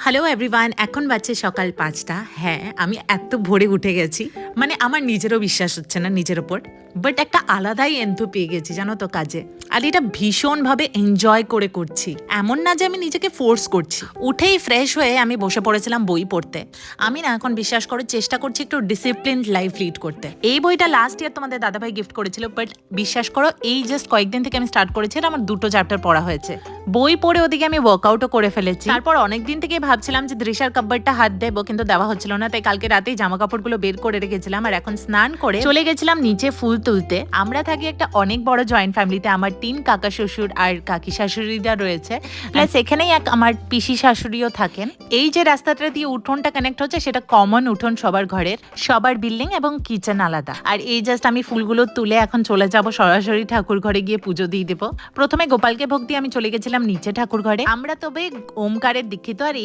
Hello everyone, এখন বাজছে সকাল ৫টা। হ্যাঁ, আমি এত ভোরে উঠে গেছি, মানে আমার নিজেরও বিশ্বাস হচ্ছে না নিজের ওপর। বাট একটা আলাদাই এন্থু পেয়ে গেছি জানো তো কাজে, আর এটা ভীষণভাবে এনজয় করে করছি। এমন না যে আমি নিজেকে ফোর্স করছি। উঠেই ফ্রেশ হয়ে আমি বসে পড়েছিলাম বই পড়তে। আমি না এখন বিশ্বাস করো চেষ্টা করছি একটু ডিসিপ্লিনড লাইফ লিড করতে। এই বইটা লাস্ট ইয়ার তোমাদের দাদাভাই গিফট করেছিল, বাট বিশ্বাস করো এই জাস্ট কয়েকদিন থেকে আমি স্টার্ট করেছি, আর আমার 2টো চ্যাপ্টার পড়া হয়েছে। বই পড়ে ওদিকে আমি ওয়ার্কআউটও করে ফেলেছি। তারপর অনেকদিন থেকে ভাবছিলাম যে দৃশ্যার কাব্বারটা হাত দেবো, কিন্তু দেওয়া হচ্ছিল না, তাই কালকে রাতেই জামা কাপড়গুলো বের করে রেখেছিলাম। আর এখন স্নান করে চলে গেছিলাম নিচে ফুল তুলতে। আমরা থাকি একটা অনেক বড় জয়েন্ট ফ্যামিলিতে। আমার 3 কাকা শ্বশুর আর কাকি শাশুড়িরা রয়েছে, প্লাস এখানেই এক আমার পিসি শাশুড়িও থাকেন। এই যে রাস্তাটা দিয়ে উঠোনটা কানেক্ট হচ্ছে, সেটা কমন উঠোন সবার ঘরের, সবার বিল্ডিং এবং কিচেন আলাদা। আর এই জাস্ট আমি ফুলগুলো তুলে এখন চলে যাব সরাসরি ঠাকুর ঘরে গিয়ে পুজো দিয়ে দেবো। প্রথমে গোপালকে ভোগ দিয়ে আমি চলে গেছিলাম নিচে ঠাকুর ঘরে। আমরা তবে ওমকারের দীক্ষিত, আর